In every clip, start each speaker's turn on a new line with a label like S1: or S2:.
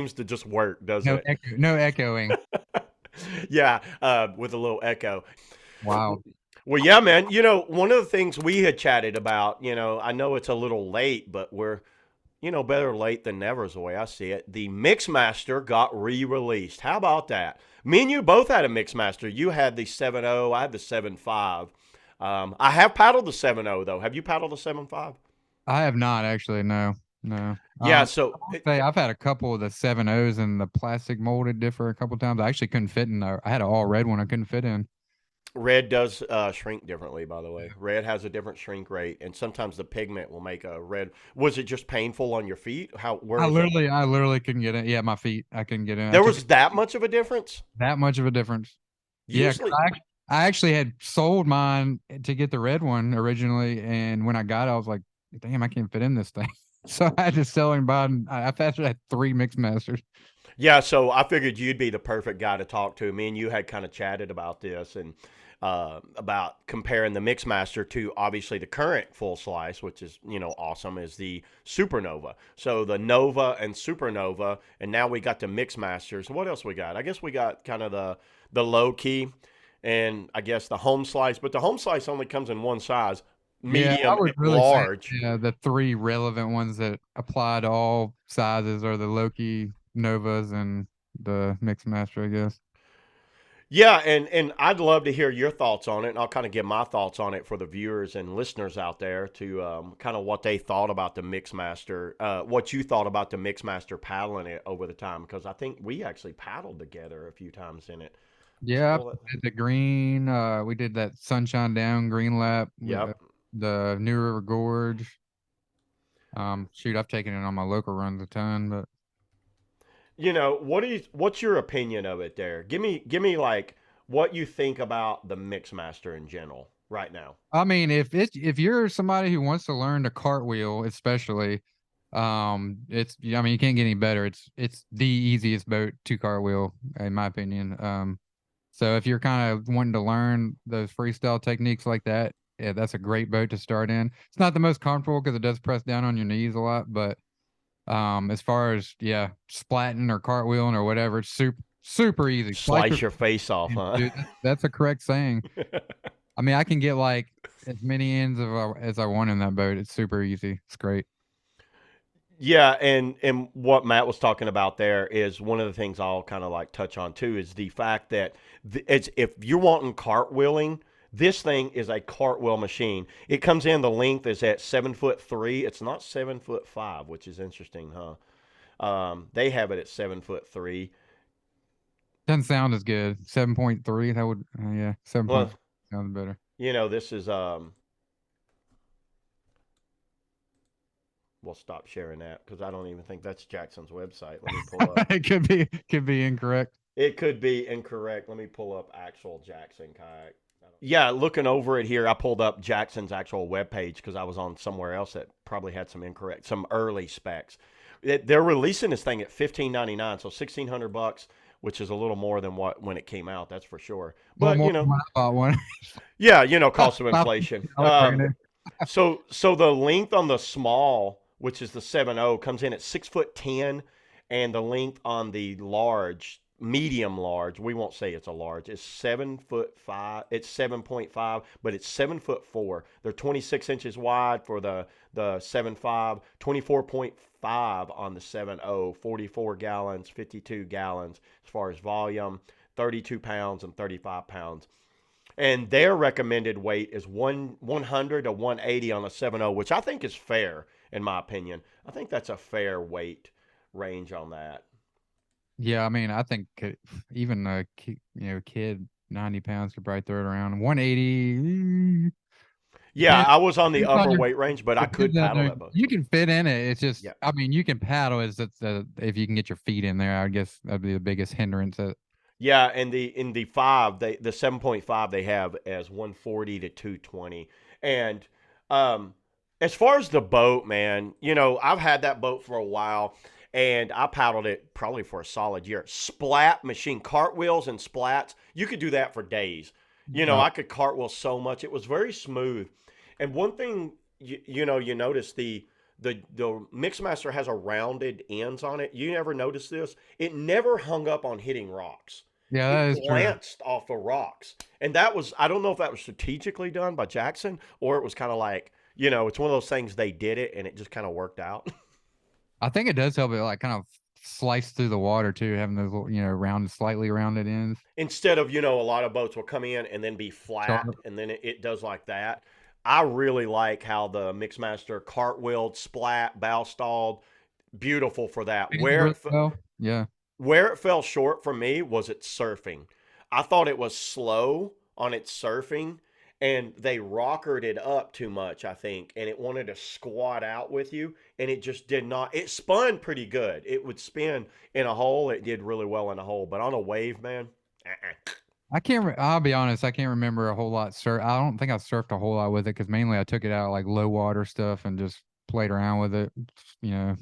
S1: seems to just work, doesn't
S2: No
S1: it?
S2: echo, no echoing.
S1: Yeah, with a little echo.
S2: Wow.
S1: Well, yeah, man. One of the things we had chatted about, I know it's a little late, but we're, better late than never is the way I see it. The Mixmaster got re-released. How about that? Me and you both had a Mixmaster. You had the 7.0, I had the 7.5. I have paddled the 7.0 though. Have you paddled the 7.5?
S2: I have not actually. No, no.
S1: Yeah,
S2: I
S1: so
S2: will say I've had a couple of the 7.0s and the plastic molded differ a couple times. I actually couldn't fit in. I had an all red one. I couldn't fit in.
S1: red does shrink differently, by the way. Red has a different shrink rate, and sometimes the pigment will make a red. Was it just painful on your feet? Where was it?
S2: I literally couldn't get in. Yeah, my feet. I couldn't get in. I
S1: There
S2: took
S1: was that much of a difference?
S2: that much of a difference. Yeah, 'cause
S1: Usually,
S2: I actually had sold mine to get the red one originally, and when I got it, I was like, "Damn, I can't fit in this thing." So I had to sell and buy. I've actually had three mixed masters.
S1: yeah, so I figured you'd be the perfect guy to talk to. Me and you had kind of chatted about this and about comparing the Mixmaster to obviously the current full slice, which is, awesome, is the SuperNova. So the Nova and SuperNova, and now we got the Mixmasters. What else we got? I guess we got kind of the low key and I guess the home slice, but the home slice only comes in one size,
S2: Yeah, I
S1: medium
S2: would
S1: and
S2: really say
S1: large.
S2: yeah, the three relevant ones that apply to all sizes are the Loki, Novas, and the mixed master, I guess.
S1: Yeah, and I'd love to hear your thoughts on it, and I'll kind of give my thoughts on it for the viewers and listeners out there to kind of what they thought about the Mixmaster, what you thought about the Mixmaster paddling it over the time, because I think we actually paddled together a few times in it. Let's
S2: Yeah,
S1: pull it.
S2: did the green. We did that sunshine down green lap with
S1: Yep.
S2: the New River Gorge. Shoot, I've taken it on my local runs a ton, but
S1: What's your opinion of it there? Give me like what you think about the Mixmaster in general right now.
S2: I mean, if you're somebody who wants to learn to cartwheel, especially, it's I mean, you can't get any better. It's the easiest boat to cartwheel, in my opinion. So if you're kind of wanting to learn those freestyle techniques like that, yeah, that's a great boat to start in. It's not the most comfortable because it does press down on your knees a lot, but as far as yeah, splatting or cartwheeling or whatever, it's super easy. Slice your
S1: Slice your face off,
S2: face,
S1: huh?
S2: dude. That's a correct saying. I mean, I can get like as many ends as I want in that boat. It's super easy. It's great.
S1: Yeah, and what Matt was talking about there is one of the things I'll kind of like touch on too is the fact that it's if you're wanting cartwheeling, this thing is a cartwheel machine. It comes in the length is at 7'3". It's not 7'5", which is interesting, huh? They have it at 7'3".
S2: Doesn't sound as good. 7.3. That would yeah, 7.3
S1: Well,
S2: sounds better.
S1: this is we'll stop sharing that because I don't even think that's Jackson's website. Let me pull up.
S2: It could be incorrect.
S1: It could be incorrect. Let me pull up actual Jackson kayak. Yeah, looking over it here, I pulled up Jackson's actual webpage because I was on somewhere else that probably had some early specs. They're releasing this thing at 15.99, so 1,600 bucks, which is a little more than what when it came out. That's for sure.
S2: A little
S1: But
S2: more than when I bought one.
S1: yeah, cost of inflation.
S2: $5 brand.
S1: So the length on the small, which is the 7.0, comes in at 6'10", and the length on the large, medium large, we won't say it's a large, is 7'5". It's 7.5, but it's 7'4". They're 26 inches wide for the 7.5, 24.5 on the 7.0, 44 gallons, 52 gallons as far as volume, 32 pounds and 35 pounds. And their recommended weight is 100 to 180 on a 7.0, which I think is fair in my opinion. I think that's a fair weight range on that.
S2: Yeah, I mean, I think even kid 90 pounds could probably throw it around. 180
S1: Yeah,
S2: depends
S1: I was on the
S2: depends on
S1: upper
S2: your
S1: weight range, but I
S2: depends
S1: could
S2: on
S1: paddle that boat.
S2: you can fit in it. It's just
S1: Yeah.
S2: I mean, you can paddle is that's the if you can get your feet in there, I guess that'd be the biggest hindrance.
S1: Yeah, and the five, the 7.5 they have as 140 to 220. And um as far as the boat, man, I've had that boat for a while and I paddled it probably for a solid year. Splat machine, cartwheels and splats, you could do that for days.
S2: Uh,
S1: I could cartwheel so much. It was very smooth. And one thing you notice the Mixmaster has a rounded ends on it. You never noticed this? It never hung up on hitting rocks.
S2: Yeah,
S1: It
S2: that is true.
S1: glanced off of rocks. And that was, I don't know if that was strategically done by Jackson or it was kind of like, it's one of those things they did it and it just kind of worked out.
S2: I think it does help it like kind of slice through the water too, having those little, round, slightly rounded ends.
S1: Instead of, a lot of boats will come in and then be flat
S2: Sharp.
S1: and then it does like that. I really like how the Mixmaster cartwheeled, splat, bow stalled, beautiful for that.
S2: Feels really well. Yeah.
S1: Where it fell short for me was its surfing. I thought it was slow on its surfing and they rockered it up too much, I think, and it wanted to squat out with you and it just did not. It spun pretty good. It would spin in a hole. It did really well in a hole, but on a wave, man, uh-uh.
S2: I'll be honest, I can't remember a whole lot I don't think I surfed a whole lot with it because mainly I took it out like low water stuff and just played around with it,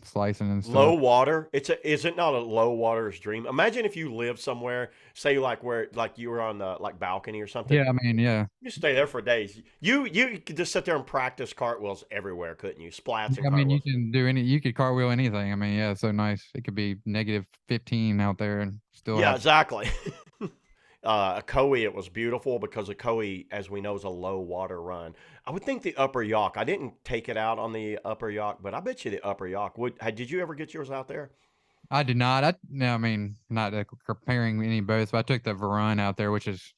S2: slicing and
S1: Low
S2: stuff.
S1: water. Is it not a low water's dream? Imagine if you lived somewhere, say like where like you were on the like balcony or something.
S2: Yeah, I mean, yeah.
S1: You stay there for days. You could just sit there and practice cartwheels everywhere, couldn't you? Splats and
S2: I mean,
S1: cartwheels.
S2: you could cartwheel anything. I mean, yeah, it's so nice. It could be -15 out there and still
S1: Yeah,
S2: have.
S1: exactly. A Koi, it was beautiful because a Koi, as we know, is a low water run. I would think the upper yacht. I didn't take it out on the upper yacht, but I bet you the upper yacht would. Did you ever get yours out there?
S2: I did not. No, I mean, not comparing any boats, but I took the Varun out there, which is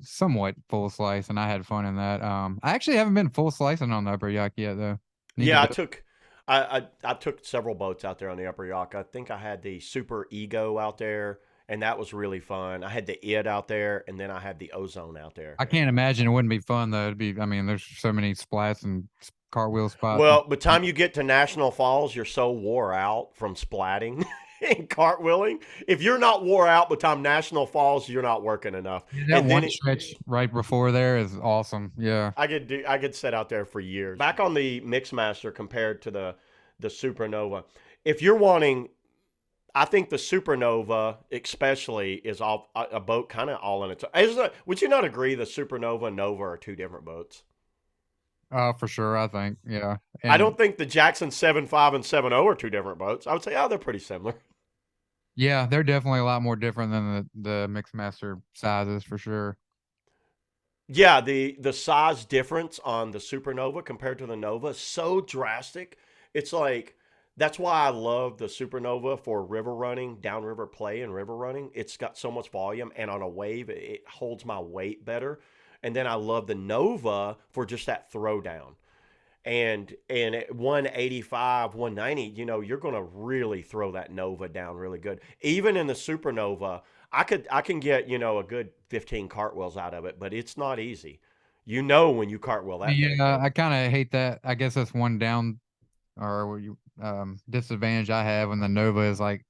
S2: somewhat full slice, and I had fun in that. I actually haven't been full slicing on the upper yacht yet, though. Need to
S1: Yeah,
S2: do
S1: I
S2: it.
S1: took I took several boats out there on the upper yacht. I think I had the Super Ego out there, and that was really fun. I had the Id out there, and then I had the Ozone out there.
S2: I can't imagine it wouldn't be fun though. I mean, there's so many splats and cartwheel spots.
S1: Well, by the time you get to National Falls, you're so wore out from splatting and cartwheeling. If you're not wore out by the time National Falls, you're not working enough.
S2: Yeah, that
S1: And then
S2: one stretch right before there is awesome. Yeah.
S1: I could sit out there for years. Back on the Mixmaster compared to the SuperNova. If you're wanting, I think the SuperNova especially is all a boat kind of all in its own. Would you not agree the SuperNova and Nova are two different boats?
S2: For sure, I think. Yeah.
S1: I
S2: And
S1: don't think the Jackson 7.5 and 7.0 are two different boats. I would say, oh, they're pretty similar.
S2: yeah, they're definitely a lot more different than the Mixmaster sizes for sure.
S1: Yeah, the size difference on the SuperNova compared to the Nova is so drastic. It's like that's why I love the SuperNova for river running, downriver play, and river running. It's got so much volume, and on a wave, it holds my weight better. And then I love the Nova for just that throwdown. And at 185, 190, you're going to really throw that Nova down really good. Even in the Supernova, I can get, a good 15 cartwheels out of it, but it's not easy. When you cartwheel that thing.
S2: Yeah, I kind of hate that. I guess that's one down or disadvantage I have when the Nova is like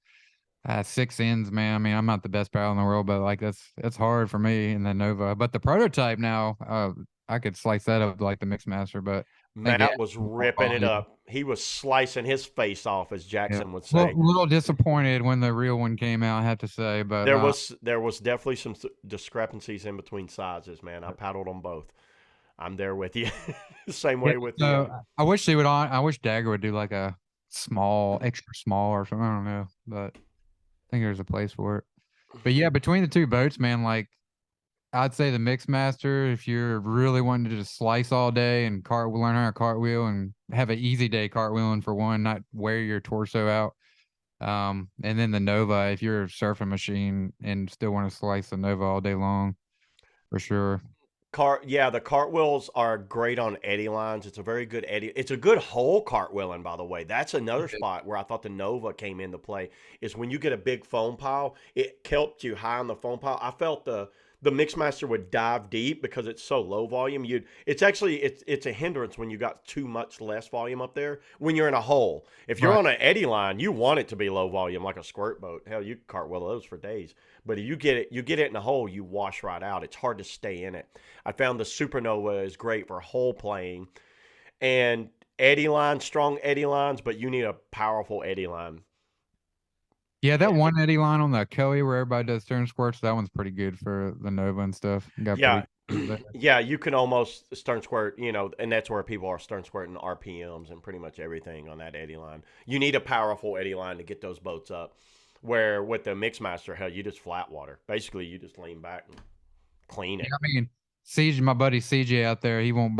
S2: 6 ends, man. I mean, I'm not the best paddle in the world, but like that's hard for me in the Nova. But the prototype now, I could slice that up like the Mixmaster, but I think
S1: Matt was
S2: more
S1: ripping it
S2: volume.
S1: up. He was slicing his face off, as
S2: Yeah.
S1: Jackson would
S2: Well,
S1: say.
S2: a little disappointed when the real one came out, I have to say, but
S1: There was definitely some discrepancies in between sizes, man. I paddled them both. I'm there with you. Same
S2: yeah.
S1: way with the
S2: So I wish Dagger would do like a small, extra small or something. I don't know, but I think there's a place for it. But yeah, between the two boats, man, like I'd say the Mixmaster, if you're really wanting to just slice all day and learn how to cartwheel and have an easy day cartwheeling for one, not wear your torso out. And then the Nova, if you're a surfing machine and still want to slice the Nova all day long, for sure.
S1: yeah, the cartwheels are great on eddy lines. It's a very good eddy. It's a good hole cartwheeling, by the way. That's another spot where I thought the Nova came into play. Is when you get a big foam pile, it kept you high on the foam pile. I felt the Mixmaster would dive deep because it's so low volume. It's a hindrance when you got too much less volume up there when you're in a hole. If you're
S2: Right.
S1: on an eddy line, you want it to be low volume like a squirt boat. Hell, you can cartwheel those for days. But if you get it in a hole, you wash right out. It's hard to stay in it. I found the SuperNova is great for hole playing and eddy lines, strong eddy lines, but you need a powerful eddy line.
S2: Yeah, that one eddy line on the Kelly where everybody does turn squirts, that one's pretty good for the Nova and stuff. Got
S1: Yeah,
S2: pretty. is there.
S1: Yeah, you can almost stern squirt, and that's where people are stern squirting RPMs and pretty much everything on that eddy line. You need a powerful eddy line to get those boats up. Where with the Mixmaster, hell, you just flat water. Basically, you just lean back and clean
S2: Yeah,
S1: it.
S2: I mean, CJ, my buddy CJ out there, he won't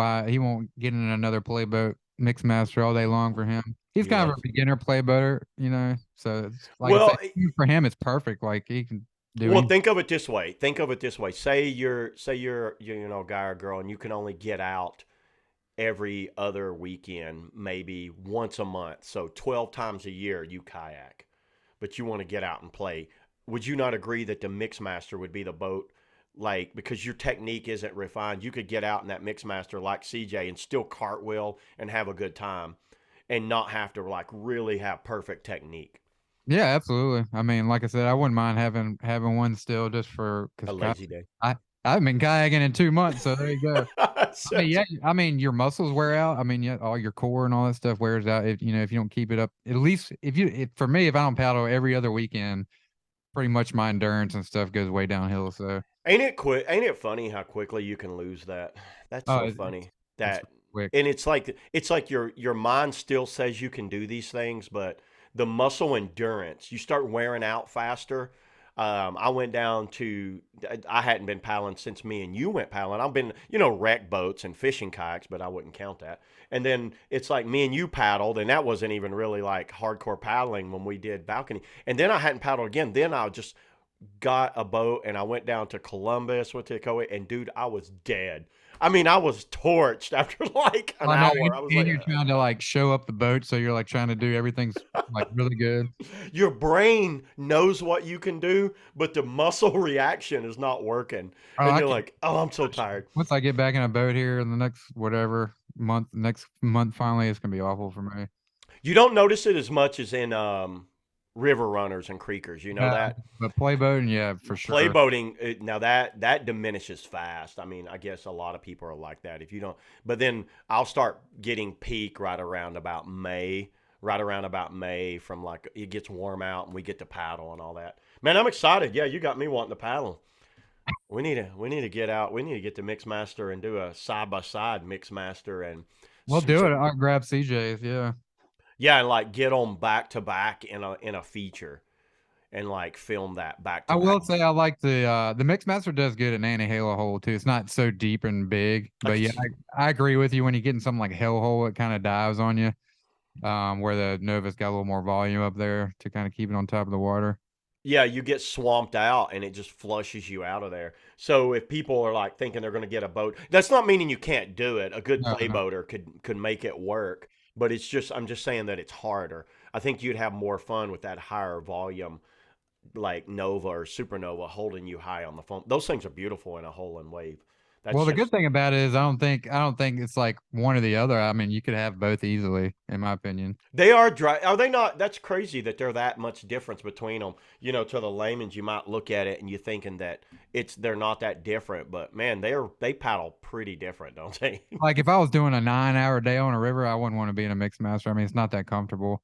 S2: get in another playboat mix master all day long for him. He's kind of
S1: Yeah.
S2: a beginner playboater, you know. So it's like I say,
S1: Well,
S2: for him, it's perfect. Like he can do
S1: well,
S2: anything.
S1: think of it this way. Think of it this way. Say you're a guy or girl, and you can only get out every other weekend, maybe once a month. So 12 times a year you kayak, but you want to get out and play. Would you not agree that the Mixmaster would be the boat? Like, because your technique isn't refined, you could get out in that Mixmaster like CJ and still cartwheel and have a good time and not have to like really have perfect technique.
S2: Yeah, absolutely. I mean, like I said, I wouldn't mind having one still just for
S1: A
S2: because
S1: lazy day.
S2: I I've been kayaking in 2 months, so there you go. I mean,
S1: Such
S2: yeah, I mean, your muscles wear out. I mean, yeah, all your core and all that stuff wears out if if you don't keep it up. At least for me, if I don't paddle every other weekend, pretty much my endurance and stuff goes way downhill. So,
S1: Ain't it quick? Ain't it funny how quickly you can lose that? That's
S2: oh,
S1: so funny.
S2: it's
S1: That
S2: quick.
S1: and it's like your mind still says you can do these things, but the muscle endurance, you start wearing out faster. I went down to I hadn't been paddling since me and you went paddling. I've been wreck boats and fishing kayaks, but I wouldn't count that. And then it's like me and you paddled, and that wasn't even really like hardcore paddling when we did balcony. And then I hadn't paddled again. Then I just got a boat and I went down to Columbus, went to Kayak, and dude, I was dead. I mean, I was torched after like an
S2: I know,
S1: hour. I was
S2: and
S1: like,
S2: you're trying to like show up the boat, so you're like trying to do everything's like really good.
S1: your brain knows what you can do, but the muscle reaction is not working.
S2: Oh,
S1: And
S2: I
S1: you're
S2: can.
S1: like, oh, I'm so tired.
S2: Once I get back in a boat here in the next whatever next month, finally, it's gonna be awful for me.
S1: You don't notice it as much as in river runners and creekers. You know
S2: Uh,
S1: that?
S2: but play boating, yeah, for
S1: Play
S2: sure.
S1: boating now that diminishes fast. I mean, I guess a lot of people are like that. If you don't, but then I'll start getting peak right around about May, from like it gets warm out and we get to paddle and all that. Man, I'm excited. Yeah, you got me wanting to paddle. We need to get out. We need to get to Mixmaster and do a side by side Mixmaster and
S2: We'll
S1: some,
S2: do it.
S1: some
S2: I'll grab CJ's. Yeah.
S1: yeah, and like get on back to back in a feature and like film that back
S2: I
S1: to back.
S2: will say I like the Mixmaster does good at Nanny Halo Hole too. It's not so deep and big,
S1: I
S2: but
S1: could
S2: yeah, I agree with you when you get in something like Hell Hole, it kind of dives on you. Where the Nova's got a little more volume up there to kind of keep it on top of the water.
S1: Yeah, you get swamped out and it just flushes you out of there. So if people are like thinking they're going to get a boat, that's not meaning you can't do it. A good
S2: No,
S1: play
S2: no.
S1: boater could make it work, but I'm just saying that it's harder. I think you'd have more fun with that higher volume like Nova or SuperNova holding you high on the foam. Those things are beautiful in a hole and wave. That's
S2: Well, the good
S1: just
S2: thing about it is I don't think it's like one or the other. I mean, you could have both easily, in my opinion.
S1: they are dry. Are they not? That's crazy that they're that much difference between them. To the layman's, you might look at it and you're thinking that they're not that different, but man, they paddle pretty different, don't they?
S2: Like if I was doing a 9 hour day on a river, I wouldn't want to be in a mixed master. I mean, it's not that comfortable.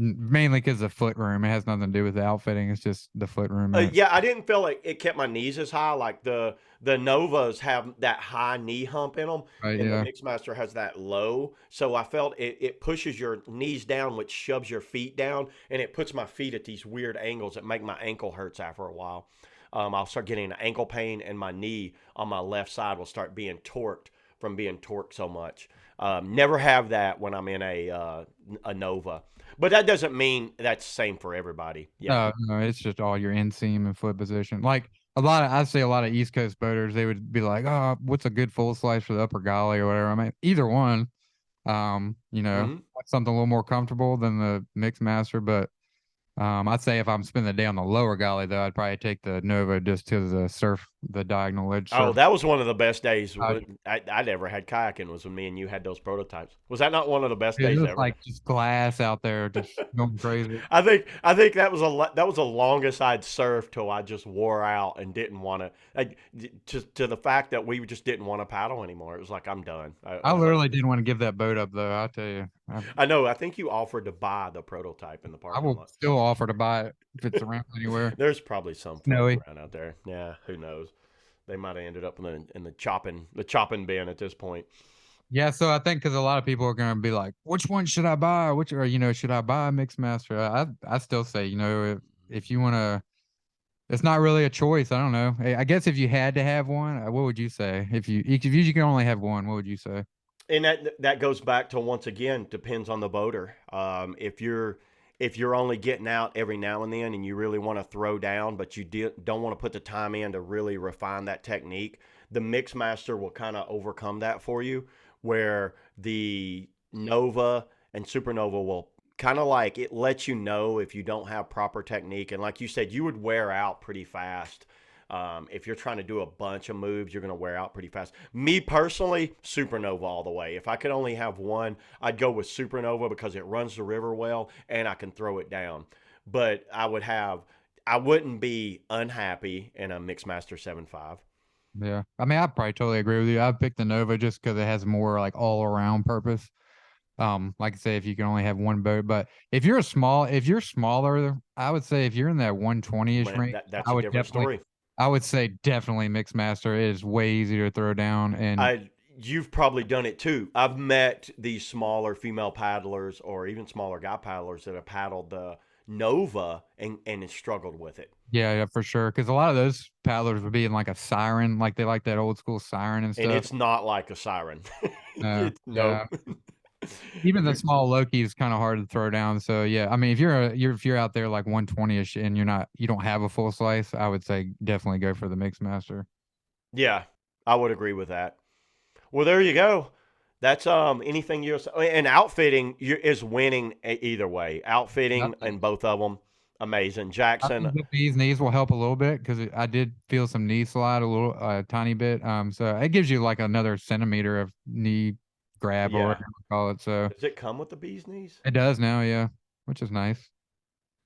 S2: Mainly because the foot room. It has nothing to do with the outfitting. It's just the foot room in it.
S1: Yeah, I didn't feel like it kept my knees as high. Like the Novas have that high knee hump in them,
S2: Right?
S1: and the
S2: Yeah.
S1: Mixmaster has that low. So I felt it pushes your knees down, which shoves your feet down, and it puts my feet at these weird angles that make my ankle hurts after a while. I'll start getting an ankle pain, and my knee on my left side will start being torqued from being torqued so much. Never have that when I'm in a Nova, but that doesn't mean that's the same for everybody. Yeah.
S2: No, no, it's just all your inseam and foot position. Like I say a lot of East Coast boaters, they would be like, "Oh, what's a good full slice for the upper galley or whatever?" I mean, either one.
S1: Hmm.
S2: Something a little more comfortable than the mixed master, but I'd say if I'm spending the day on the lower galley though, I'd probably take the Nova just to the diagonal edge
S1: Oh,
S2: surf.
S1: that was one of the best days I'd ever had kayaking was when me and you had those prototypes. Was that not one of the best
S2: It
S1: days
S2: was
S1: ever?
S2: like just glass out there, just going crazy.
S1: I think that was the longest I'd surfed till I just wore out and didn't want to. To the fact that we just didn't want to paddle anymore. It was like I'm done. I
S2: I
S1: was like,
S2: literally didn't want to give that boat up though. I tell you,
S1: I know. I think you offered to buy the prototype in the
S2: I
S1: parking
S2: will
S1: lot.
S2: still offer to buy it if it's around anywhere.
S1: There's probably some floating
S2: Snowy.
S1: around out there. Yeah, who knows? They might have ended up in the chopping bin at this point.
S2: Yeah, so I think because a lot of people are gonna be like, "Which one should I buy? Which or, should I buy a Mixmaster?" I still say, if you wanna it's not really a choice, I don't know. I guess if you had to have one, what would you say? If you can only have one, what would you say?
S1: And that goes back to, once again, depends on the boater. If you're only getting out every now and then and you really want to throw down, but you don't want to put the time in to really refine that technique, the Mixmaster will kind of overcome that for you. Where the Nova and SuperNova will kind of like, it lets you know if you don't have proper technique, and like you said, you would wear out pretty fast. If you're trying to do a bunch of moves, you're going to wear out pretty fast. Me personally, SuperNova all the way. If I could only have one, I'd go with SuperNova because it runs the river well and I can throw it down. But I wouldn't be unhappy in a Mixmaster 7.5.
S2: Yeah. I mean, I probably totally agree with you. I'd pick the Nova just because it has more like all around purpose. Like I say, if you can only have one boat, but if you're smaller, I would say if you're in that 120-ish
S1: When
S2: range,
S1: that's a different story.
S2: I would say definitely Mixmaster. It is way easier to throw down, and
S1: You've probably done it too. I've met these smaller female paddlers or even smaller guy paddlers that have paddled the Nova and struggled with it.
S2: yeah, yeah, for sure. Because a lot of those paddlers would be in like a siren, like they like that old school siren and
S1: And
S2: stuff.
S1: it's not like a siren. It's
S2: Yeah.
S1: nope.
S2: Even
S1: If
S2: the
S1: you're,
S2: small Loki is kind of hard to throw down. So yeah, I mean, if you're out there like 120-ish and you don't have a full slice, I would say definitely go for the Mixmaster.
S1: yeah, I would agree with that. Well, there you go. That's anything you, and outfitting is winning either way.
S2: I
S1: Outfitting
S2: think
S1: and both of them amazing.
S2: I
S1: Jackson,
S2: think the bee's knees will help a little bit because I did feel some knee slide a tiny bit. So it gives you like another centimeter of knee grab or
S1: yeah.
S2: whatever you call it. So
S1: Does it come with the bee's knees?
S2: it does now, yeah, which is nice.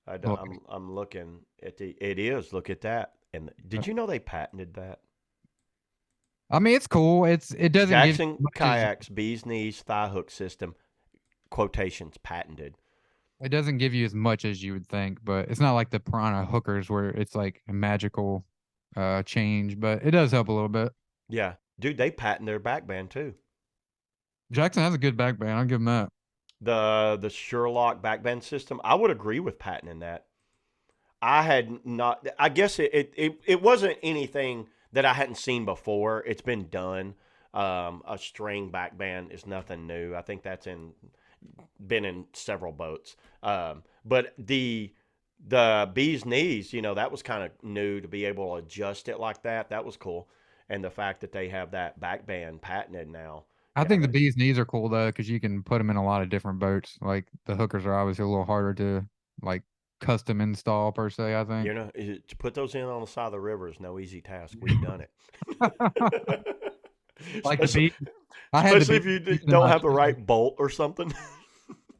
S2: Well,
S1: I'm looking at the. It is. Look at that. And did you know they patented that?
S2: I mean, it's cool. It doesn't give you
S1: Jackson
S2: as much as
S1: Kayak's bee's knees thigh hook system, quotations, patented.
S2: it doesn't give you as much as you would think, but it's not like the piranha hookers where it's like a magical change, but it does help a little bit.
S1: Yeah, dude, they patent their back band too.
S2: Jackson has a good back band. I'll give him that.
S1: The Sherlock back band system. I would agree with patenting that. I had not. I guess it wasn't anything that I hadn't seen before. It's been done. A string back band is nothing new. I think that's been in several boats. But the bee's knees, that was kind of new to be able to adjust it like that. That was cool. And the fact that they have that back band patented now.
S2: I
S1: Yeah,
S2: think the
S1: that's
S2: bee's knees are cool though, because you can put them in a lot of different boats. Like the hookers are obviously a little harder to like custom install per se, I think.
S1: to put those in on the side of the river is no easy task. We've done it.
S2: Like the
S1: especially
S2: bee I had the
S1: especially
S2: bee's
S1: if you
S2: knees in
S1: don't
S2: my
S1: have the
S2: chili.
S1: right bolt or something.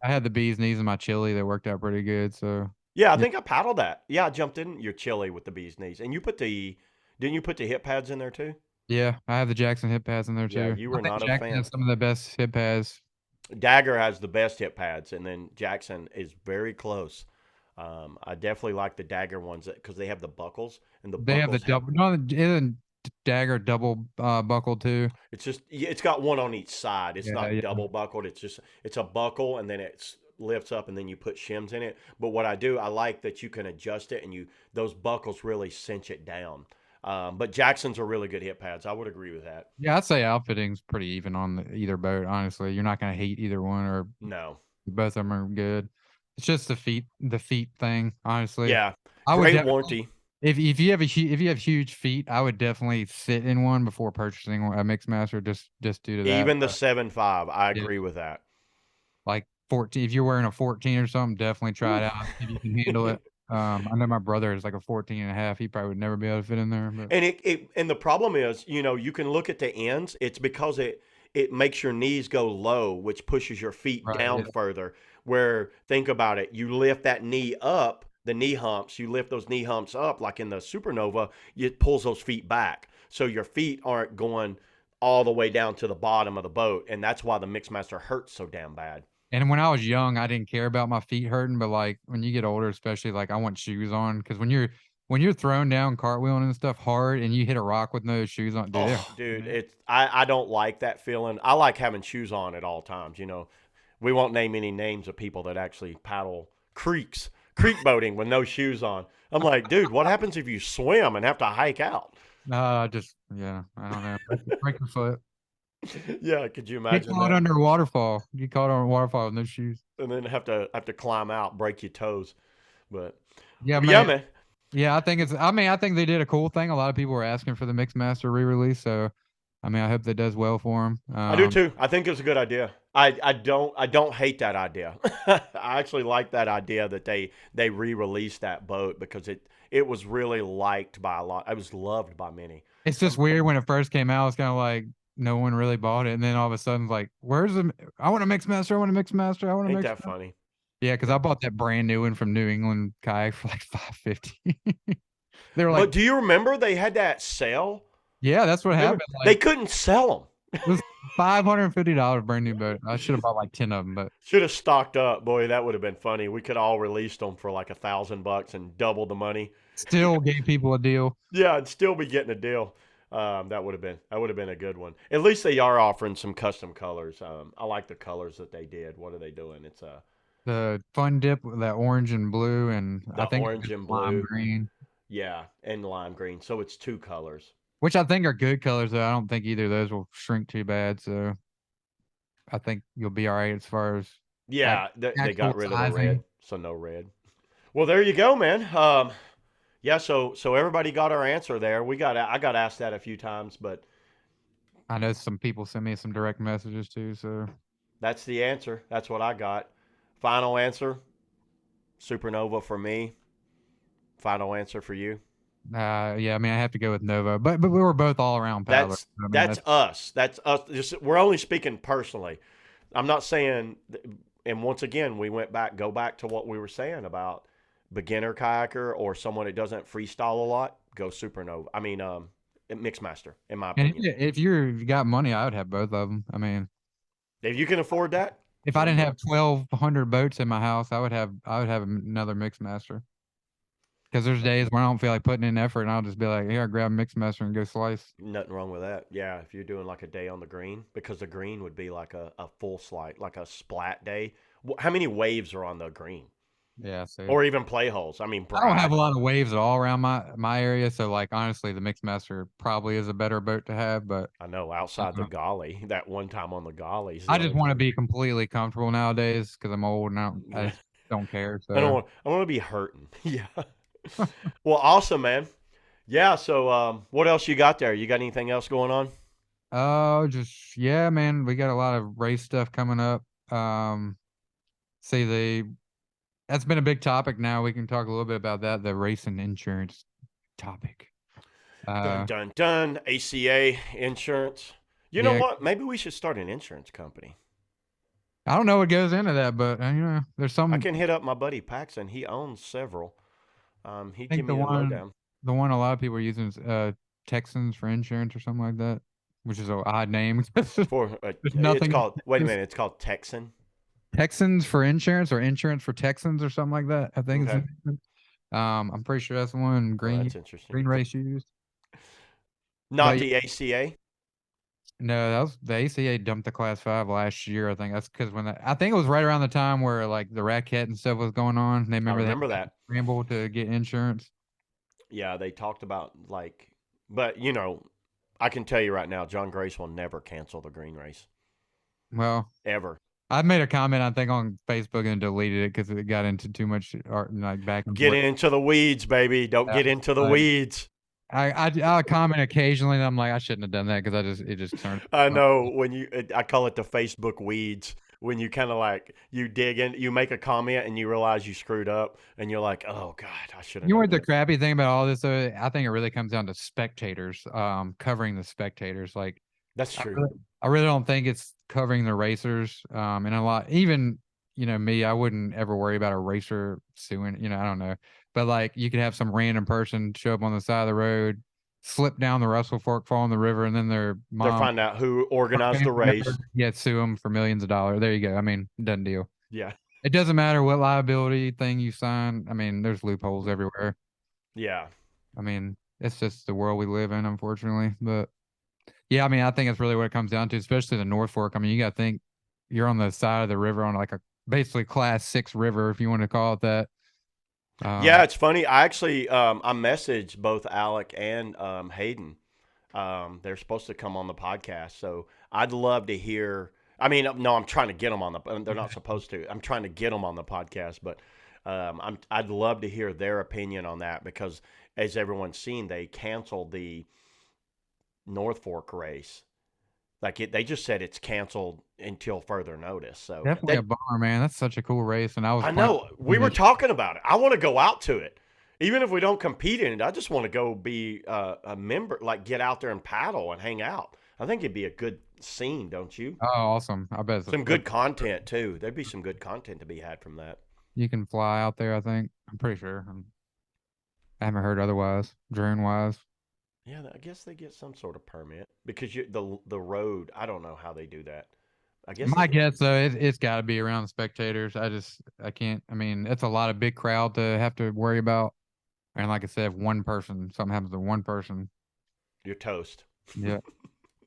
S2: I had the bee's knees in my chili that worked out pretty good. So
S1: Yeah, I
S2: yeah.
S1: think I paddled that. Yeah, I jumped in your chili with the bee's knees, and didn't you put the hip pads in there too?
S2: Yeah, I have the Jackson hip pads in there
S1: Yeah,
S2: too.
S1: you
S2: I
S1: were
S2: think
S1: not a
S2: Jackson
S1: fan.
S2: has some of the best hip pads.
S1: Dagger has the best hip pads, and then Jackson is very close. I definitely like the Dagger ones because they have the buckles, and the
S2: They have the
S1: buckles have.
S2: double no, isn't Dagger double buckle too?
S1: It's got one on each side. It's
S2: Yeah,
S1: not
S2: yeah.
S1: double buckled. It's a buckle, and then it lifts up, and then you put shims in it. But what I do, I like that you can adjust it, and those buckles really cinch it down. But Jackson's are really good hip pads. I would agree with that.
S2: Yeah, I'd say outfitting's pretty even on either boat, honestly. You're not gonna hate either one or
S1: No,
S2: both of them are good. It's just the feet thing, honestly.
S1: yeah,
S2: I would
S1: great
S2: definitely
S1: warranty.
S2: if you have huge feet, I would definitely sit in one before purchasing a Mixmaster just due to that.
S1: Even the
S2: But
S1: 7.5, I
S2: yeah,
S1: agree with that.
S2: like 14, if you're wearing a 14 or something, definitely try it
S1: Oof.
S2: out if you can handle it. I know my brother is like a 14 and a half. He probably would never be able to fit in there, but
S1: And the problem is, you can look at the ends. It's because it makes your knees go low, which pushes your feet
S2: right,
S1: down
S2: yeah.
S1: further. Where, think about it, you lift that knee up, the knee humps. You lift those knee humps up, like in the SuperNova. It pulls those feet back, so your feet aren't going all the way down to the bottom of the boat, and that's why the Mixmaster hurts so damn bad.
S2: And when I was young, I didn't care about my feet hurting, but like when you get older, especially like I want shoes on because when when you're throwing down cartwheeling and stuff hard and you hit a rock with no shoes on, dude, it
S1: Oh,
S2: hurts,
S1: dude,
S2: man.
S1: I don't like that feeling. I like having shoes on at all times. We won't name any names of people that actually paddle creek boating with no shoes on. I'm like, dude, what happens if you swim and have to hike out?
S2: Just yeah, I don't know. Break your foot.
S1: Yeah, could you
S2: Get
S1: imagine
S2: caught
S1: that?
S2: under a waterfall. Get caught on a waterfall with no shoes.
S1: And then have to climb out, break your toes. But
S2: Yeah,
S1: yeah,
S2: man.
S1: man,
S2: Yeah, I think it's. I mean, I think they did a cool thing. A lot of people were asking for the Mixmaster re-release, so I mean, I hope that does well for them.
S1: I do too. I think it's a good idea. I don't hate that idea. I actually like that idea that they re-released that boat because it was really liked by a lot. It was loved by many.
S2: It's just weird when it first came out. It's kind of like no one really bought it, and then all of a sudden, it's like, where's the? I want a Mixmaster. I want a Mixmaster. I want a
S1: Ain't that
S2: Mixmaster.
S1: funny?
S2: Yeah, because I bought that brand new one from New England Kayak for like 550. They were like,
S1: But do you remember they had that sale?
S2: yeah, that's what
S1: Remember
S2: happened.
S1: they
S2: Like
S1: couldn't sell them.
S2: it was $550 brand new boat. I should have bought like 10 of them, but
S1: Should have stocked up, boy. That would have been funny. We could all released them for like $1,000 and double the money.
S2: still gave people a deal.
S1: Yeah, I'd still be getting a deal. That would have been a good one. At least they are offering some custom colors. I like the colors that they did. What are they doing? It's
S2: The fun dip, that orange and blue, and
S1: the
S2: I think
S1: orange and
S2: lime
S1: blue.
S2: green,
S1: Yeah, and lime green. So it's two colors.
S2: which I think are good colors. Though I don't think either of those will shrink too bad. So I think you'll be all right as far as ac-
S1: Yeah, they
S2: actual
S1: got rid of the red,
S2: sizing.
S1: so no red. Well, there you go, man. Yeah, so everybody got our answer there. I got asked that a few times, but
S2: I know some people send me some direct messages too. So
S1: that's the answer. That's what I got. Final answer, SuperNova for me. Final answer for you.
S2: yeah, I mean I have to go with Nova, but we were both all around paddlers.
S1: That's
S2: I mean
S1: that's
S2: that's
S1: us. That's us. We're only speaking personally. I'm not saying. And once again, go back to what we were saying about beginner kayaker or someone that doesn't freestyle a lot. Go SuperNova. I mean, Mixmaster, in my
S2: and
S1: opinion.
S2: if you got money, I would have both of them. I mean,
S1: If you can afford that,
S2: if I
S1: there you
S2: didn't
S1: go.
S2: have 1,200 boats in my house, I would have another Mixmaster. Because there's days where I don't feel like putting in effort, and I'll just be like, here, grab a Mixmaster and go slice.
S1: Nothing wrong with that. Yeah, if you're doing like a day on the green, because the green would be like a full slide, like a splat day. How many waves are on the green?
S2: Yeah, so
S1: Or even play holes? I mean,
S2: I don't have
S1: Brad.
S2: a lot of waves at all around my area, so like honestly, the Mixmaster probably is a better boat to have. But
S1: I know outside the
S2: uh,
S1: golly, that one time on the gollies,
S2: I
S1: the
S2: just
S1: only
S2: want to
S1: time.
S2: be completely comfortable nowadays because I'm old and I
S1: Yeah,
S2: just don't care.
S1: I don't
S2: So,
S1: want. I want to be hurting. Yeah. Well, awesome, man. Yeah. So, what else you got there? You got anything else going on?
S2: oh, just yeah, man, we got a lot of race stuff coming up. See the that's been a big topic. Now we can talk a little bit about that, the race and insurance topic.
S1: Dun
S2: Uh,
S1: dun dun. ACA insurance. You know
S2: yeah,
S1: what? Maybe we should start an insurance company.
S2: I don't know what goes into that, but there's
S1: I
S2: some.
S1: can hit up my buddy Paxton. He owns several.
S2: I
S1: He'd give
S2: think
S1: me a lowdown.
S2: the one a lot of people are using is Texans for insurance or something like that, which is an odd name. There's
S1: For it's
S2: nothing.
S1: called. Wait a minute. It's called Texan.
S2: Texans for insurance or insurance for Texans or something like that. I think
S1: Okay.
S2: it's I'm pretty sure that's the one
S1: Well, that's interesting.
S2: Green Race used.
S1: Not
S2: But
S1: the ACA.
S2: no, that was the ACA dumped the Class 5 last year. I think that's because I think it was right around the time where like the racket and stuff was going on. They
S1: I
S2: remember they had
S1: remember
S2: to
S1: that.
S2: scramble to get insurance.
S1: Yeah, they talked about like, but I can tell you right now, John Grace will never cancel the green race
S2: Well,
S1: ever.
S2: I made a comment I think on Facebook and deleted it because it got into too much art like back and
S1: Get
S2: forth.
S1: into the weeds, baby. Don't get into the
S2: Like
S1: weeds.
S2: I'll comment occasionally and I'm like I shouldn't have done that because it just turned.
S1: I know I call it the Facebook weeds. When you kind of like you dig in, you make a comment and you realize you screwed up, and you're like, "Oh God, I should have
S2: You know
S1: known
S2: what the
S1: better."
S2: crappy thing about all this though? I think it really comes down to spectators, covering the spectators. Like
S1: That's
S2: I
S1: true.
S2: really, I really don't think it's covering the racers. And a lot, even me, I wouldn't ever worry about a racer suing. I don't know, but like you could have some random person show up on the side of the road, slip down the Russell Fork, fall in the river, and then their
S1: They're
S2: mom
S1: finding out who
S2: or
S1: organized
S2: family
S1: the
S2: member,
S1: race.
S2: yeah, sue them for millions of dollars. There you go. I mean, done deal.
S1: Yeah,
S2: It doesn't matter what liability thing you sign. I mean, there's loopholes everywhere.
S1: Yeah.
S2: I mean, it's just the world we live in, unfortunately. But yeah, I mean, I think that's really what it comes down to, especially the North Fork. I mean, you got to think you're on the side of the river on like a basically class 6 river, if you want to call it that.
S1: Yeah, it's funny. I actually I messaged both Alec and Hayden. They're supposed to come on the podcast, so I'd love to hear. I mean, no, I'm trying to get them on the. They're not supposed to. I'm trying to get them on the podcast, but I'd love to hear their opinion on that because, as everyone's seen, they canceled the North Fork race. They just said it's canceled until further notice. So
S2: Definitely a
S1: that
S2: bummer, man. That's such a cool race, and I was
S1: I
S2: planning
S1: know
S2: on
S1: we
S2: doing
S1: were
S2: this.
S1: talking about it. I want to go out to it, even if we don't compete in it. I just want to go be a member, like get out there and paddle and hang out. I think it'd be a good scene, don't you?
S2: Oh, awesome! I bet
S1: Some good content too. There'd be some good content to be had from that.
S2: you can fly out there. I think I'm pretty sure. I haven't heard otherwise, drone wise.
S1: Yeah, I guess they get some sort of permit because the road. I don't know how they do that. I guess they
S2: My
S1: get.
S2: guess though, it's got to be around the spectators. I can't. I mean, it's a lot of big crowd to have to worry about. And like I said, if one person, something happens to one person.
S1: You're toast.
S2: Yeah.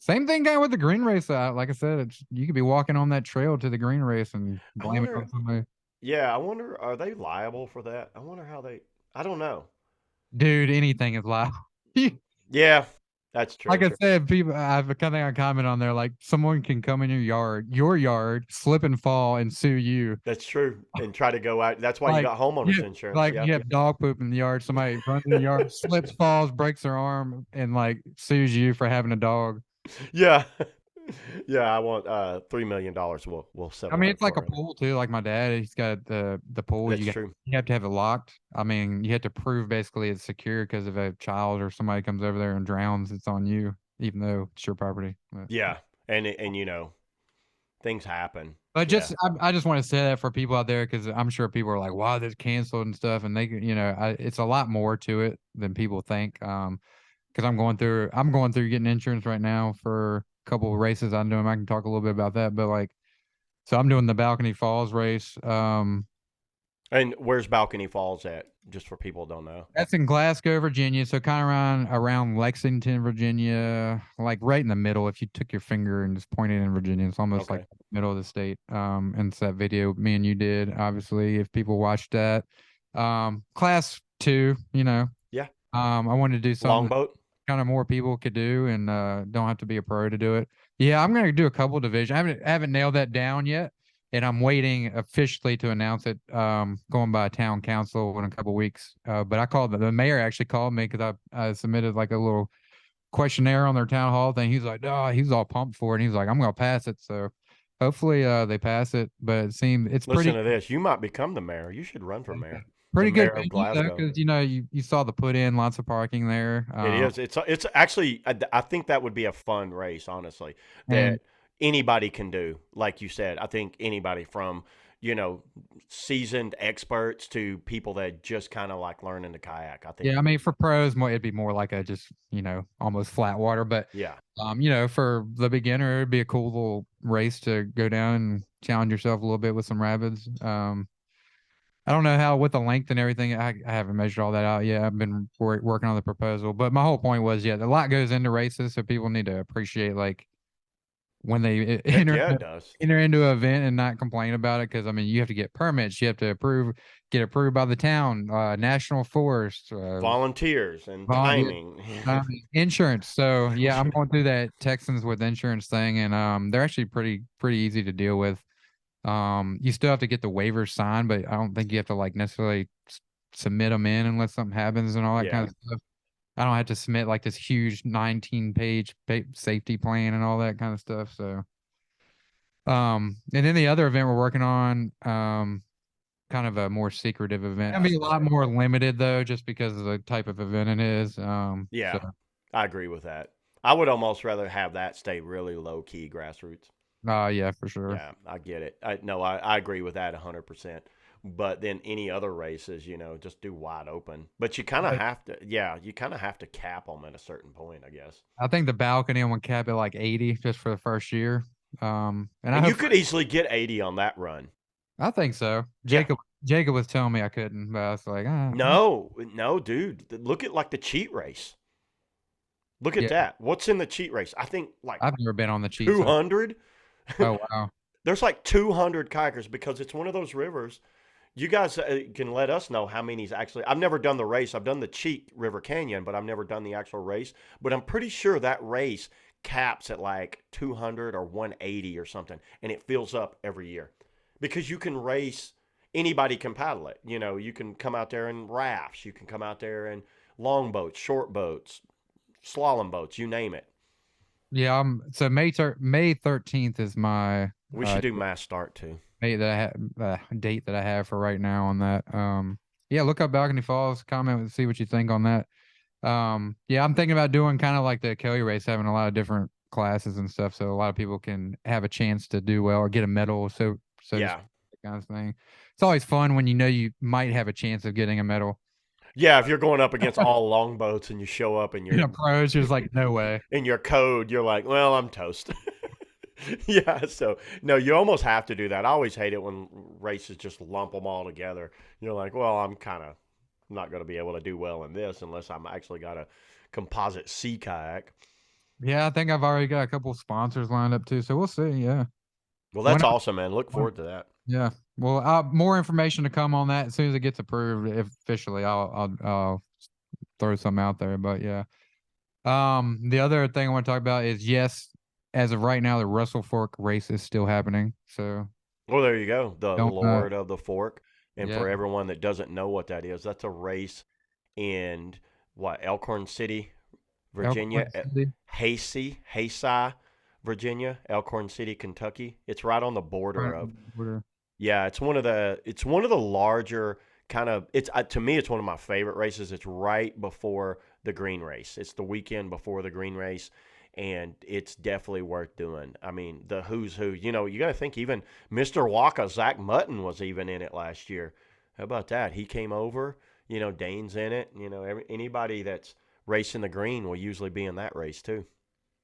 S2: Same thing kind of with the green race. Like I said, you could be walking on that trail to the green race and
S1: I
S2: blame it
S1: wonder.
S2: on somebody.
S1: Yeah, I wonder. Are they liable for that? I wonder how they. I don't know.
S2: Dude, anything is live.
S1: Yeah, that's
S2: Like
S1: true.
S2: I said, people, I've kind of got a comment on there, like someone can come in your yard, slip and fall and sue you.
S1: That's true. And try to go out. That's why you
S2: Like,
S1: got homeowners
S2: you
S1: insurance.
S2: like
S1: Yeah.
S2: you have dog poop in the yard. Somebody runs in the yard, slips, falls, breaks their arm, and like sues you for having a dog.
S1: Yeah. Yeah. I want $3 million. We'll
S2: I
S1: settle
S2: mean,
S1: that
S2: it's like a
S1: for him.
S2: pool too. Like my dad, he's got the pool.
S1: That's true.
S2: You have to have it locked. I mean, you have to prove basically it's secure because if a child or somebody comes over there and drowns, it's on you, even though it's your property.
S1: Yeah. And things happen.
S2: But
S1: Yeah.
S2: I just want to say that for people out there because I'm sure people are like, "Wow, this canceled and stuff," and it's a lot more to it than people think. Because I'm going through getting insurance right now for a couple of races I'm doing. I can talk a little bit about that, but like, so I'm doing the Balcony Falls race.
S1: And where's Balcony Falls at? Just for people who don't know.
S2: That's in Glasgow, Virginia. So kind of around Lexington, Virginia, like right in the middle. If you took your finger and just pointed in Virginia, it's almost like
S1: Okay.
S2: middle of the state. And it's that video me and you did, obviously, if people watched that. Class 2,
S1: Yeah.
S2: I wanted to do something
S1: Longboat.
S2: kind of more people could do and don't have to be a pro to do it. Yeah, I'm gonna do a couple divisions. I haven't nailed that down yet, and I'm waiting officially to announce it. Going by town council in a couple weeks. But I called the mayor actually called me because I submitted like a little questionnaire on their town hall thing. He's like, oh, he's all pumped for it. And he's like, I'm gonna pass it. So hopefully they pass it. But it seems it's
S1: Listen
S2: pretty
S1: to this. You might become the mayor. You should run for mayor. The
S2: pretty good
S1: mayor of
S2: venue though,
S1: Glasgow.
S2: because you saw the put in lots of parking there.
S1: It is. It's actually. I think that would be a fun race. Honestly,
S2: And
S1: that anybody can do. Like you said, I think anybody from you know seasoned experts to people that just kind of like learning to kayak. I think.
S2: yeah, I mean, for pros, it'd be more like a just, almost flat water. But,
S1: Yeah.
S2: for the beginner, it'd be a cool little race to go down and challenge yourself a little bit with some rapids. I don't know how with the length and everything. I haven't measured all that out yet. I've been working on the proposal, but my whole point was, yeah, a lot goes into races, so people need to appreciate like when they
S1: Heck yeah, it does.
S2: enter into an event and not complain about it because I mean you have to get permits, you have to get approved by the town, national forest,
S1: Volunteers and
S2: volunteer,
S1: timing.
S2: insurance. So yeah, I'm going through that Texans with insurance thing, and they're actually pretty easy to deal with. You still have to get the waivers signed, but I don't think you have to like necessarily submit them in unless something happens and all that kind
S1: Yeah.
S2: of stuff. I don't have to submit like this huge 19-page safety plan and all that kind of stuff. So, and then the other event we're working on, kind of a more secretive event. I
S1: Yeah.
S2: mean, a lot more limited though, just because of the type of event it is. So,
S1: Yeah. I agree with that. I would almost rather have that stay really low key grassroots.
S2: yeah, for sure.
S1: Yeah, I get it. I agree with that 100%. But then any other races, just do wide open. But you kind of
S2: But
S1: have to, yeah, you kind of have to cap them at a certain point, I guess.
S2: I think the balcony I'm gonna cap at like 80 just for the first year. And I
S1: And you
S2: hope
S1: could easily get 80 on that run.
S2: I think so.
S1: Yeah.
S2: Jacob was telling me I couldn't, but I was like,
S1: No, no, dude. Look at like the cheat race. Look at
S2: yeah,
S1: that. What's in the cheat race? I think like
S2: I've never been on the cheat side.
S1: 200.
S2: Oh wow.
S1: There's like 200 kayakers because it's one of those rivers. You guys can let us know how many's actually. I've never done the race. I've done the Cheat River Canyon, but I've never done the actual race. But I'm pretty sure that race caps at like 200 or 180 or something, and it fills up every year because you can race. Anybody can paddle it. You know, you can come out there in rafts. You can come out there in long boats, short boats, slalom boats. You name it.
S2: Yeah, so May 13th is my
S1: We should do mass start too.
S2: date that I have for right now on that. Yeah, look up Balcony Falls, comment and see what you think on that. Yeah, I'm thinking about doing kind of like the Kelly race, having a lot of different classes and stuff, so a lot of people can have a chance to do well or get a medal, so to
S1: Yeah.
S2: speak, that kind of thing. It's always fun when you know you might have a chance of getting a medal.
S1: Yeah, if you're going up against all longboats and you show up and
S2: You
S1: you're
S2: know, pros, you're just like, no way.
S1: in your code, you're like, well, I'm toast. Yeah, so no, you almost have to do that. I always hate it when races just lump them all together. You're like, well, I'm kind of not going to be able to do well in this unless I'm actually got a composite sea kayak.
S2: Yeah, I think I've already got a couple sponsors lined up too, so we'll see. Yeah.
S1: Well,
S2: When
S1: that's awesome, man. Look
S2: I,
S1: forward to that.
S2: Yeah. Well, more information to come on that as soon as it gets approved. Officially, I'll throw some out there. But yeah. The other thing I want to talk about is yes, as of right now, the Russell Fork race is still happening. So
S1: Well, there you go. The
S2: don't
S1: Lord of the Fork. And
S2: yeah,
S1: for everyone that doesn't know what that is, that's a race in what, Elkhorn City, Virginia,
S2: Elkhorn City.
S1: Hasey, Virginia, Elkhorn City, Kentucky. It's right on the border
S2: Right
S1: of.
S2: on the border.
S1: Yeah, it's one of the larger kind of. It's to me, it's one of my favorite races. It's right before the green race. It's the weekend before the green race, and it's definitely worth doing. I mean, the who's who. You know, you got to think even Mr. Waka, Zach Mutton was even in it last year. How about that? He came over. You know, Dane's in it. You know, anybody that's racing the green will usually be in that race too.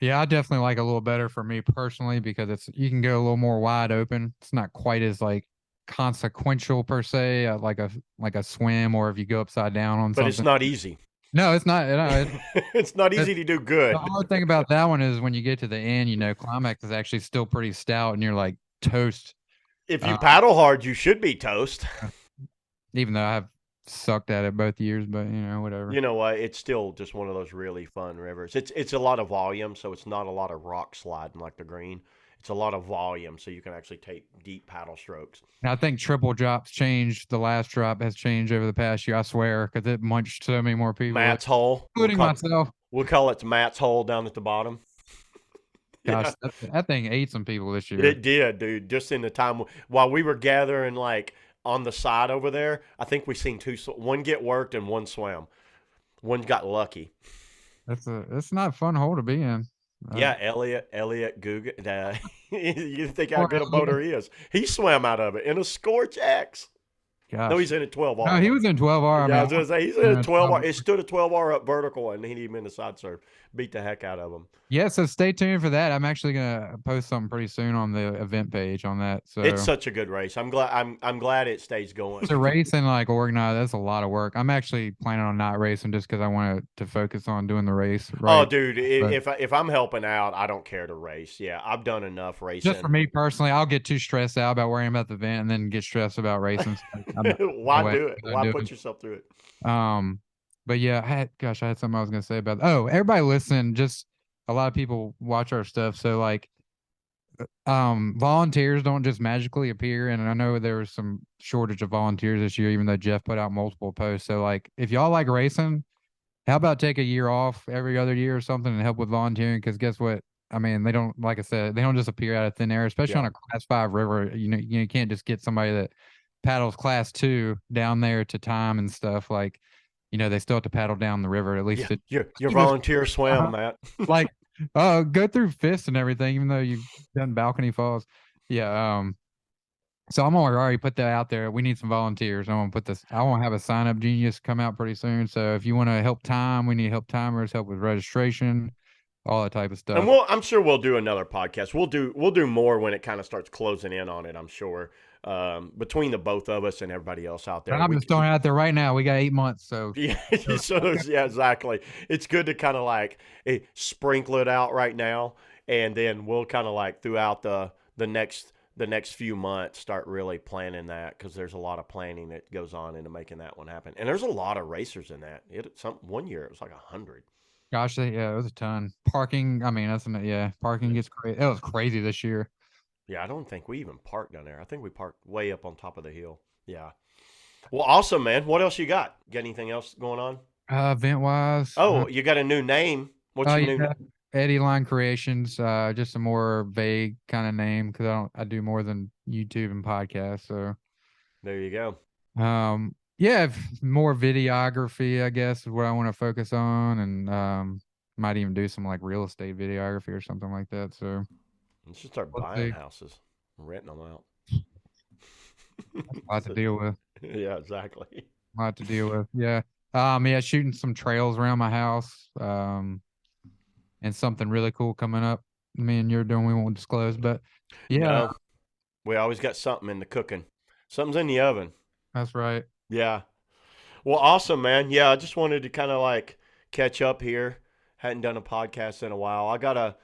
S2: Yeah, I definitely like a little better for me personally because it's you can go a little more wide open. It's not quite as like consequential per se, like a swim or if you go upside down on
S1: But it's
S2: something.
S1: not easy.
S2: No, it's not. No,
S1: It's not
S2: it,
S1: easy to do
S2: the
S1: good.
S2: hard thing about that one is when you get to the end, you know, climax is actually still pretty stout, and you're like toast.
S1: If you
S2: Uh,
S1: paddle hard, you should be toast.
S2: Even though I've sucked at it both years, but you know, whatever.
S1: You know what? It's still just one of those really fun rivers. It's a lot of volume, so it's not a lot of rock sliding like the green. It's a lot of volume, so you can actually take deep paddle strokes.
S2: And I think triple drops changed. The last drop has changed over the past year. I swear, because it munched so many more people,
S1: Matt's hole.
S2: including myself.
S1: We'll call it Matt's hole down at the bottom.
S2: Gosh,
S1: Yeah,
S2: that thing ate some people this year.
S1: it did, dude. Just in the time while we were gathering, like on the side over there, I think we seen two. One get worked and one swam. One got lucky.
S2: It's not a fun hole to be in.
S1: Yeah, Elliot Guga. You think how
S2: Poor
S1: good a
S2: Elliot.
S1: boater he is? He swam out of it in a Scorch X. No,
S2: Gosh,
S1: he's in a 12R
S2: no, he
S1: though.
S2: was in 12R. I
S1: Yeah, I
S2: mean,
S1: was gonna say he's in a 12R. It stood a 12R up vertical and he him in the side surf. Beat the heck out of him.
S2: yeah. So stay tuned for that. I'm actually gonna post something pretty soon on the event page on that.
S1: It's
S2: So
S1: such a good race. I'm glad it stays going.
S2: to race and like organize, that's a lot of work. I'm actually planning on not racing just because I want to focus on doing the race
S1: Oh,
S2: right.
S1: dude,
S2: But
S1: if I'm helping out, I don't care to race. Yeah, I've done enough
S2: just for
S1: racing.
S2: me personally, I'll get too stressed out about worrying about the event and then get stressed about racing. So I'm not, no
S1: Why
S2: way
S1: do it?
S2: I'm
S1: Why
S2: doing
S1: put
S2: it.
S1: yourself through it?
S2: Um, but yeah, I had something I was gonna say about. Oh, everybody listen. Just a lot of people watch our stuff, so like, volunteers don't just magically appear. And I know there was some shortage of volunteers this year, even though Jeff put out multiple posts. So like, if y'all like racing, how about take a year off every other year or something and help with volunteering? Because guess what? I mean, they don't, like I said, they don't just appear out of thin air, especially on
S1: Yeah,
S2: a class 5 river. You can't just get somebody that paddles class 2 down there to time and stuff. Like, they still have to paddle down the river at least
S1: yeah.
S2: to
S1: Your
S2: do this.
S1: volunteer swam,
S2: Uh-huh.
S1: Matt.
S2: Like, go through fists and everything, even though you've done balcony falls. Yeah. So I'm gonna already put that out there. We need some volunteers. I'm gonna put this. I want to have a sign up genius come out pretty soon. So if you want to help time, we need help timers, help with registration, all that type of
S1: And
S2: stuff.
S1: I'm sure we'll do another podcast. We'll do more when it kind of starts closing in on it. I'm sure. between the both of us and everybody else out
S2: But
S1: there,
S2: I'm
S1: we
S2: just throwing it out there right now. We got 8 months, so
S1: yeah, yeah, exactly. It's good to kind of like sprinkle it out right now, and then we'll kind of like throughout the next few months start really planning that, because there's a lot of planning that goes on into making that one happen, and there's a lot of racers in that. One year it was like 100.
S2: gosh, yeah, it was a ton. Parking, I mean, yeah, parking
S1: Yeah.
S2: gets crazy. It was crazy this year.
S1: Yeah, I don't think we even parked down there. I think we parked way up on top of the hill. Yeah. Well, awesome, man. What else you got? Got anything else going on?
S2: Event wise,
S1: Oh, you got a new name. What's
S2: oh
S1: your new?
S2: yeah, Eddie Line Creations, just a more vague kind of name because I do more than YouTube and podcasts. So,
S1: There you go.
S2: yeah, more videography, I guess, is what I want to focus on, and might even do some like real estate videography or something like that. So
S1: You should start
S2: we'll
S1: buying
S2: see.
S1: houses, renting them out.
S2: A lot to deal with.
S1: Yeah, exactly.
S2: A lot to deal with. Yeah. Yeah, shooting some trails around my house. And something really cool coming up. Me and you're doing, we won't disclose, but yeah,
S1: No, we always got something in the cooking. Something's in the oven.
S2: that's right.
S1: Yeah. Well, awesome, man. Yeah, I just wanted to kind of like catch up here. Hadn't done a podcast in a while. I got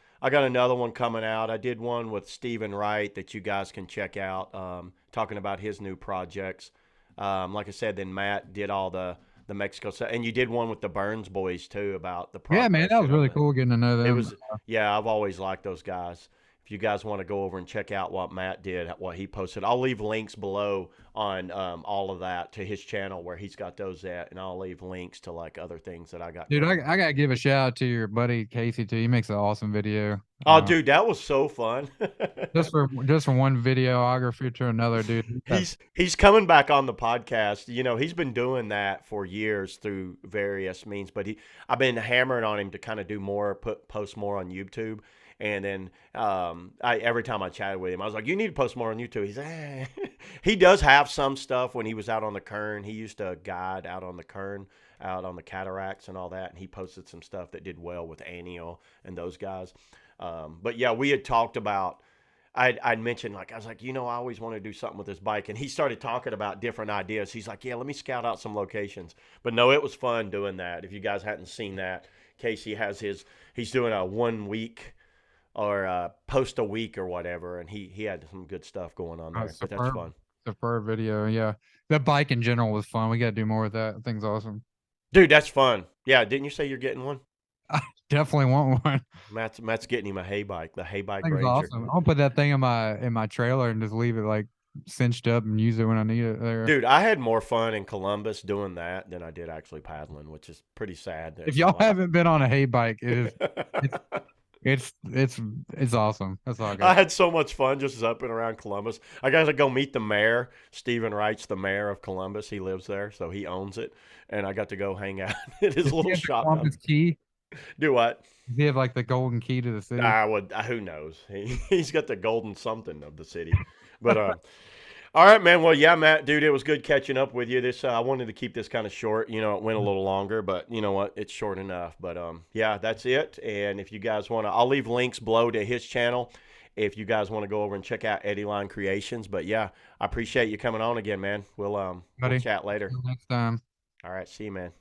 S1: another one coming out. I did one with Stephen Wright that you guys can check out, talking about his new projects. Like I said, then Matt did all the Mexico stuff, and you did one with the Burns boys too about the
S2: Yeah, man, that was
S1: progression of
S2: really
S1: the.
S2: cool getting to know
S1: It
S2: them.
S1: was, yeah, I've always liked those guys. If you guys want to go over and check out what Matt did, what he posted, I'll leave links below on all of that to his channel where he's got those at, and I'll leave links to like other things that I got
S2: Dude,
S1: going.
S2: I gotta give a shout out to your buddy Casey too. He makes an awesome video.
S1: Oh, dude, that was so fun.
S2: Just from one videographer to another, dude.
S1: He's coming back on the podcast. He's been doing that for years through various means, but I've been hammering on him to kind of do more, post more on YouTube. And then every time I chatted with him, I was like, "You need to post more on YouTube." He's he does have some stuff when he was out on the Kern. He used to guide out on the Kern, out on the cataracts and all that, and he posted some stuff that did well with Anio and those guys. But yeah, we had talked about. I'd mentioned, like, I was like, I always want to do something with this bike, and he started talking about different ideas. He's like, yeah, let me scout out some locations. But no, it was fun doing that. If you guys hadn't seen that, Casey has he's doing a 1 week or post a week or whatever, and he had some good stuff going on there. But that's
S2: Superb,
S1: fun,
S2: superb video. Yeah, the bike in general was fun. We gotta do more with that. That thing's awesome.
S1: dude. That's fun. Yeah, didn't you say you're getting one?
S2: I definitely want one.
S1: Matt's getting him a hay bike, the hay bike
S2: Thing's
S1: Ranger.
S2: awesome. I'll put that thing in my trailer and just leave it like cinched up and use it when I need it there.
S1: Dude, I had more fun in Columbus doing that than I did actually paddling, which is pretty sad.
S2: If
S1: There's a
S2: y'all
S1: lot
S2: haven't been on a hay bike, it's
S1: of.
S2: it's awesome. That's all I
S1: I
S2: got.
S1: had so much fun just zipping around Columbus. I got to go meet the mayor. Stephen Wright's the mayor of Columbus. He lives there, so he owns it. And I got to go hang out at his
S2: Does he
S1: little
S2: have the
S1: shop down.
S2: Columbus key?
S1: Do what?
S2: Does he have like the golden key to the city?
S1: I would. Who knows? He's got the golden something of the city. But all right, man. Well, yeah, Matt, dude, it was good catching up with you. I wanted to keep this kind of short. It went a little longer, but you know what? It's short enough. But yeah, that's it. And if you guys want to, I'll leave links below to his channel if you guys want to go over and check out Eddie Line Creations. But yeah, I appreciate you coming on again, man. We'll
S2: Buddy,
S1: chat later.
S2: till next time.
S1: All right, see you, man.